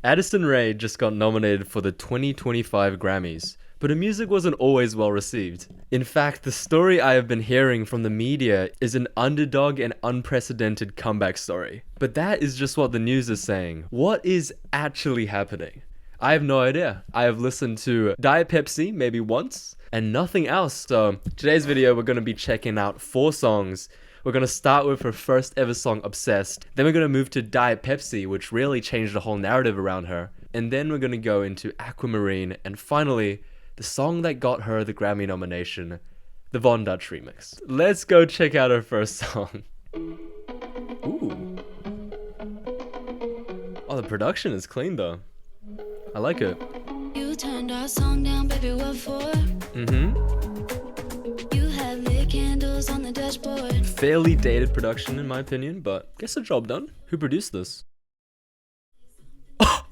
Addison Rae just got nominated for the 2025 Grammys, but her music wasn't always well received. In fact, the story I have been hearing from the media is an underdog and unprecedented comeback story. But that is just what the news is saying. What is actually happening? I have no idea. I have listened to Diet Pepsi maybe once and nothing else. So today's video, we're going to be checking out 4 songs. We're going to start with her first ever song, Obsessed. Then we're going to move to Diet Pepsi, which really changed the whole narrative around her. And then we're going to go into Aquamarine. And finally, the song that got her the Grammy nomination, the Von Dutch remix. Let's go check out her first song. Ooh. Oh, the production is clean though. I like it. You turned our song down, baby, what for? You had lit candles on the dashboard. Fairly dated production in my opinion, but gets the job done. Who produced this? Oh!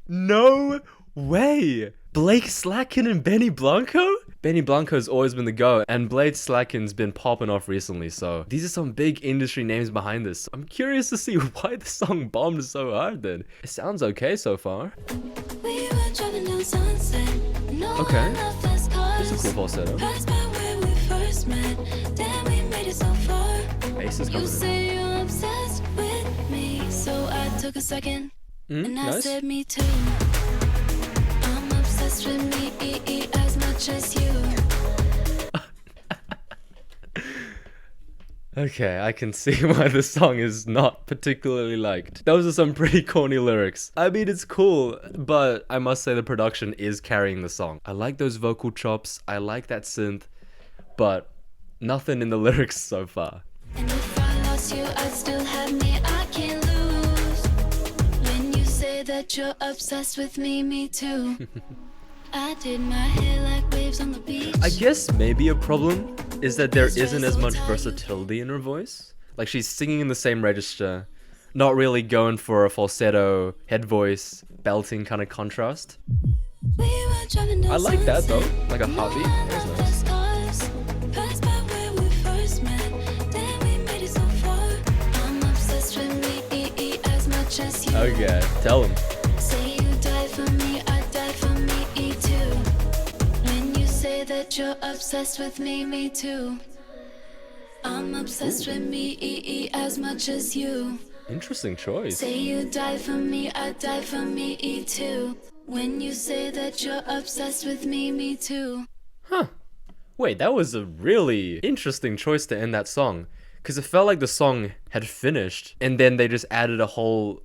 No way! Blake Slatkin and Benny Blanco? Benny Blanco's always been the go, and Blake Slatkin's been popping off recently, so these are some big industry names behind this. I'm curious to see why the song bombed so hard then. It sounds okay so far. We were driving down Sunset. No Okay. It's a cool falsetto. Passed by where we first met. Damn, we made it so far. Bass is You coming in. say you're obsessed with me, so I took a second and I Nice. said me too. I'm obsessed with me as much as you. Okay, I can see why the song is not particularly liked. Those are some pretty corny lyrics. I mean, it's cool, but I must say the production is carrying the song. I like those vocal chops, I like that synth, but nothing in the lyrics so far. And if I lost you, I'd still have me. I can't lose. When you say that you're obsessed with me too. I did my hair like waves on the beach. I guess maybe a problem is that there isn't as much versatility in her voice. Like, she's singing in the same register, not really going for a falsetto, head voice, belting kind of contrast. I like that though, like a heartbeat. That's nice. Okay, tell him. Say you die for me, I die for me too. When you say that you're obsessed with me too. I'm obsessed with me as much as you. Interesting choice. Say you die for me, I die for me too. When you say that you're obsessed with me too. Huh. Wait, that was a really interesting choice to end that song. Because it felt like the song had finished, and then they just added a whole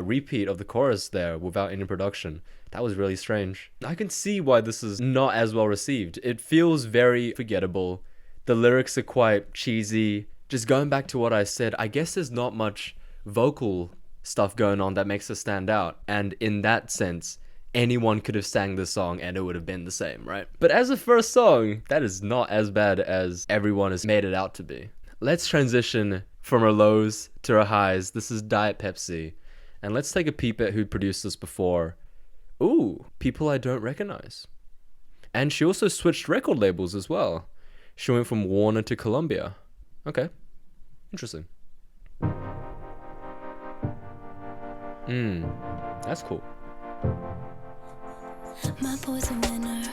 repeat of the chorus there without any production. That was really strange. I can see why this is not as well received. It feels very forgettable. The lyrics are quite cheesy. Just going back to what I said, I guess there's not much vocal stuff going on that makes it stand out. And in that sense, anyone could have sang this song and it would have been the same, right? But as a first song, that is not as bad as everyone has made it out to be. Let's transition from her lows to her highs. This is Diet Pepsi. And let's take a peep at who produced this before. Ooh, people I don't recognize. And she also switched record labels as well. She went from Warner to Columbia. Okay, interesting. That's cool. My boy's a winner.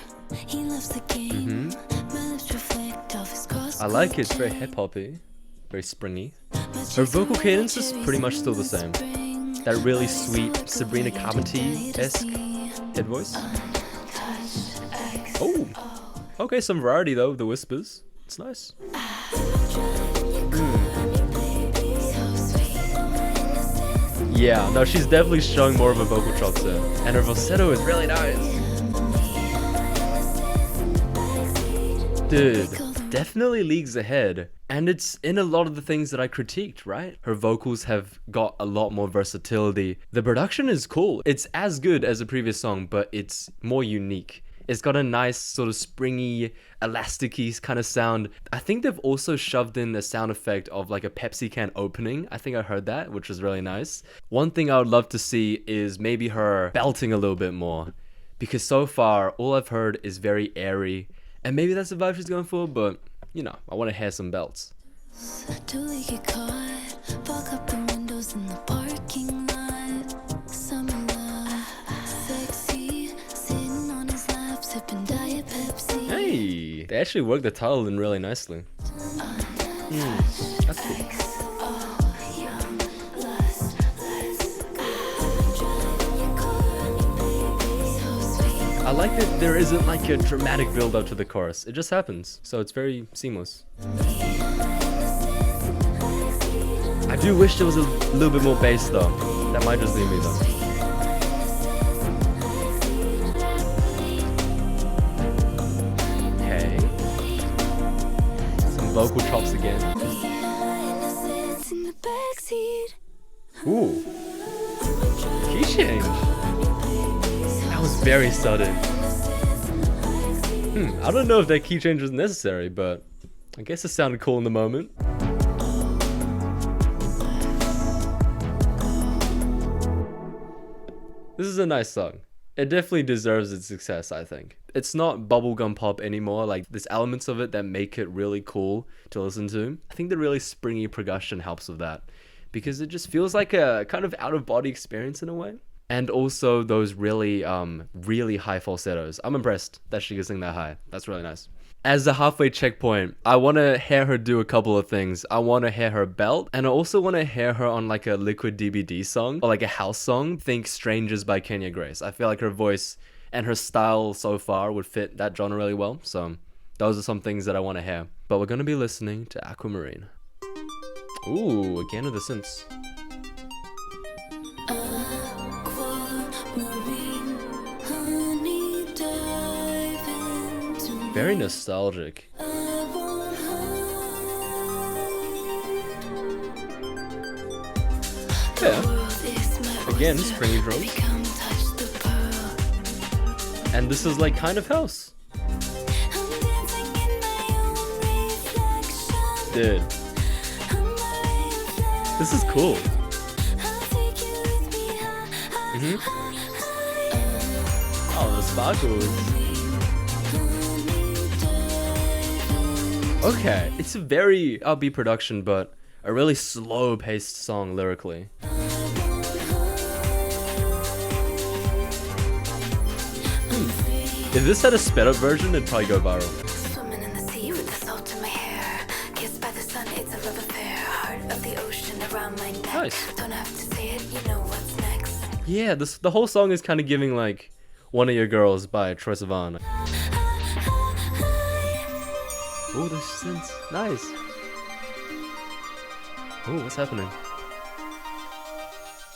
He loves the game. My lips reflect off his cross. I like it. It's very hip-hoppy, very springy. Her vocal cadence is pretty much still the same. That really sweet Sabrina Carpenter-esque head voice. Oh, okay, some variety though. The whispers, it's nice. Yeah, no, she's definitely showing more of a vocal chops there, and her falsetto is really nice. Dude, definitely leagues ahead. And it's in a lot of the things that I critiqued, right? Her vocals have got a lot more versatility. The production is cool. It's as good as the previous song, but it's more unique. It's got a nice sort of springy, elasticy kind of sound. I think they've also shoved in the sound effect of like a Pepsi can opening. I think I heard that, which was really nice. One thing I would love to see is maybe her belting a little bit more. Because so far, all I've heard is very airy. And maybe that's the vibe she's going for, but you know, I want to hear some belts. Till we get caught, fog up the windows in the parking lot. They actually worked the title in really nicely. That's cool. I like that there isn't like a dramatic build up to the chorus. It just happens. So it's very seamless. I do wish there was a little bit more bass though. That might just be me though. Okay. Some vocal chops again. Ooh. Key change. That was very sudden. I don't know if that key change was necessary, but I guess it sounded cool in the moment. This is a nice song. It definitely deserves its success, I think. It's not bubblegum pop anymore, like there's elements of it that make it really cool to listen to. I think the really springy percussion helps with that, because it just feels like a kind of out-of-body experience in a way. And also those really high falsettos. I'm impressed that she can sing that high. That's really nice. As a halfway checkpoint, I want to hear her do a couple of things. I want to hear her belt, and I also want to hear her on like a Liquid DBD song or like a house song. Think Strangers by Kenya Grace. I feel like her voice and her style so far would fit that genre really well. So those are some things that I want to hear. But we're going to be listening to Aquamarine. Ooh, again with the synths. Very nostalgic. Yeah. Again, springy drums. And this is like kind of house. Dude. This is cool. Oh, the sparkles. Okay, it's a very upbeat production, but a really slow-paced song lyrically. If this had a sped-up version, it'd probably go viral. Swimming in the sea with the salt in my hair. Kissed by the sun, it's a love affair. Heart of the ocean around my neck. Nice. Don't have to say it, you know what's next. Yeah, the whole song is kind of giving like One of Your Girls by Troye Sivan. Oh, the synths. Nice. Oh, what's happening?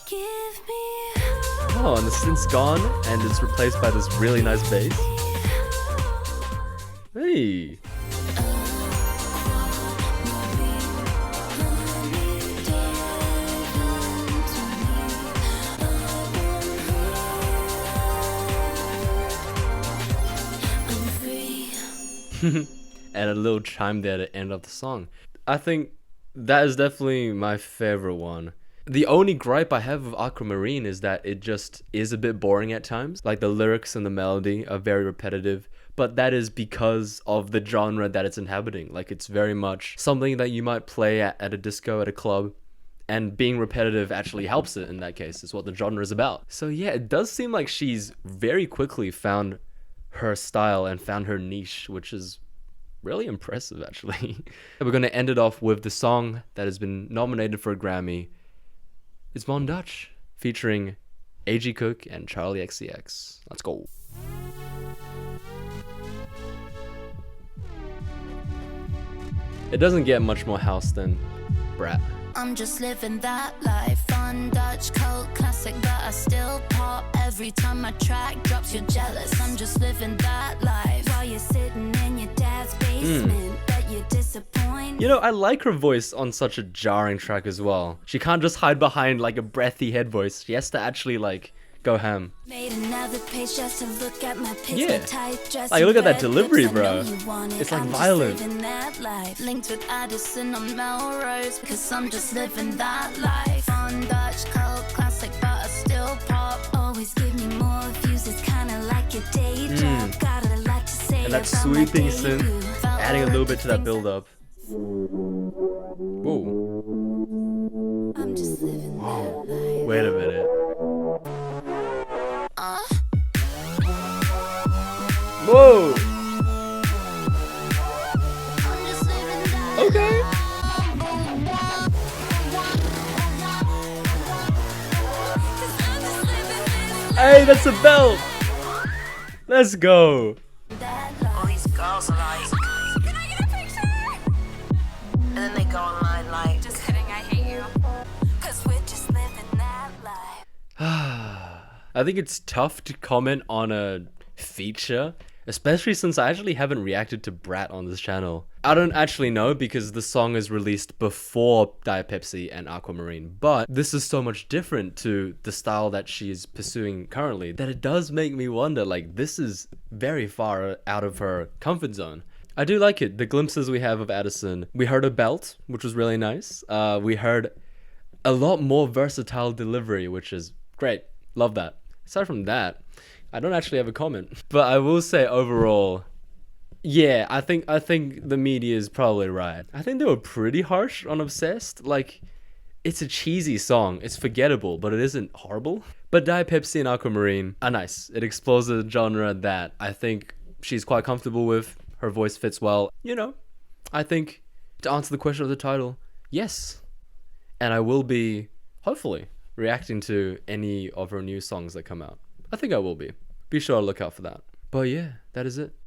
Give me Oh, and the synth's gone, and it's replaced by this really nice bass. Hey. And a little chime there to end off the song. I think that is definitely my favorite one. The only gripe I have with Aquamarine is that it just is a bit boring at times. Like the lyrics and the melody are very repetitive, but that is because of the genre that it's inhabiting. Like it's very much something that you might play at a disco, at a club, and being repetitive actually helps it in that case. It's what the genre is about. So yeah, it does seem like she's very quickly found her style and found her niche, which is really impressive actually. We're going to end it off with the song that has been nominated for a Grammy. It's Von Dutch featuring A.G. Cook and Charlie XCX. Let's go. It doesn't get much more house than Brat. I'm just living that life. Fun Dutch cult classic, but I still pop every time my track drops. You're jealous. I'm just living that life while you're sitting in your dad's basement. Bet you're disappointed. You know, I like her voice on such a jarring track as well. She can't just hide behind like a breathy head voice. She has to actually like go ham. Made another page just to look at my Yeah. type dress. Like, look at that Red delivery, lips, I know bro. you want it. It's like I'm just violent. living that life. Linked with Addison on Melrose, because I'm just living that life. Fun Dutch cult classic, but I still pop. Always give me more views. It's kinda like a day job. Got a lot to say And that about my sweeping debut. synth, Felt adding a little bit to that things build up. Whoa. I'm just living that life. Wait a minute. Whoa! Hey, that's a belt. Let's go. All these girls are like, can I get a picture? And then they go online like, just kidding, I hate you. Cause we're just living that life. I think it's tough to comment on a feature, especially since I actually haven't reacted to Brat on this channel. I don't actually know because the song is released before Pepsi and Aquamarine, but this is so much different to the style that she is pursuing currently that it does make me wonder, like, this is very far out of her comfort zone. I do like it, the glimpses we have of Addison. We heard a belt, which was really nice. We heard a lot more versatile delivery, which is great. Love that. Aside from that, I don't actually have a comment, but I will say overall, yeah, I think the media is probably right. I think they were pretty harsh on Obsessed. Like, it's a cheesy song. It's forgettable, but it isn't horrible. But Pepsi and Aquamarine are nice. It explores a genre that I think she's quite comfortable with. Her voice fits well. You know, I think to answer the question of the title, yes. And I will be, hopefully, reacting to any of her new songs that come out. I think I will be. Be sure to look out for that. But yeah, that is it.